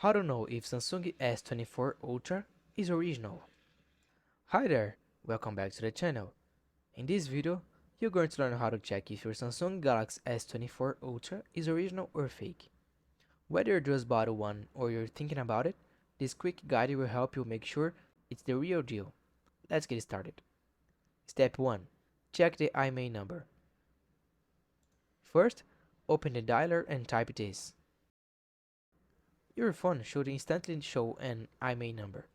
How to know if Samsung S24 Ultra is original. Hi there, welcome back to the channel. In this video, you're going to learn how to check if your Samsung Galaxy S24 Ultra is original or fake. Whether you just bought one or you're thinking about it, this quick guide will help you make sure it's the real deal. Let's get started. Step 1. Check the IMEI number. First, open the dialer and type this. Your phone should instantly show an IMEI number.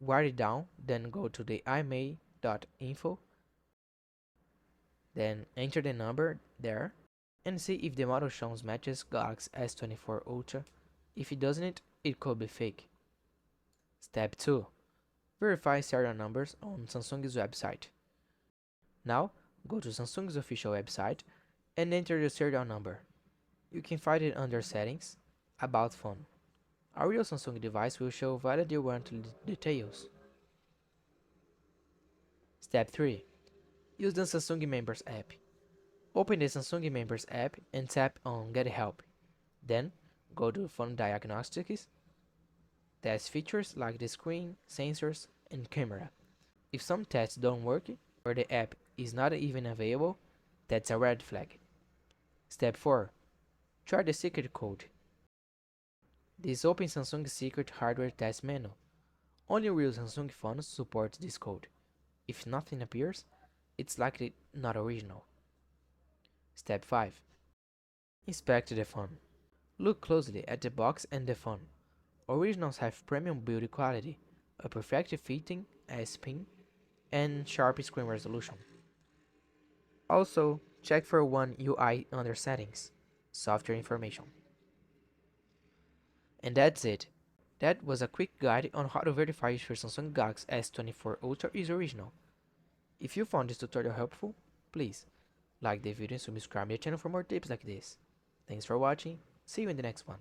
Write it down, then go to the imei.info, then enter the number there and see if the model shows matches Galaxy S24 Ultra. If it doesn't, it could be fake. Step 2. Verify serial numbers on Samsung's website. Now, go to Samsung's official website and enter the serial number. You can find it under Settings, About Phone. A real Samsung device will show valid warranty details. Step 3. Use the Samsung Members app. Open the Samsung Members app and tap on Get Help. Then, go to Phone Diagnostics. Test features like the screen, sensors, and camera. If some tests don't work or the app is not even available, that's a red flag. Step 4. Try the secret code. This opens Samsung's secret hardware test menu. Only real Samsung phones support this code. If nothing appears, it's likely not original. Step 5. Inspect the phone. Look closely at the box and the phone. Originals have premium build quality, a perfect fitting S-Pin, and sharp screen resolution. Also, check for One UI under Settings, Software Information. And that's it. That was a quick guide on how to verify if your Samsung Galaxy S24 Ultra is original. If you found this tutorial helpful, please like the video and subscribe to the channel for more tips like this. Thanks for watching, see you in the next one.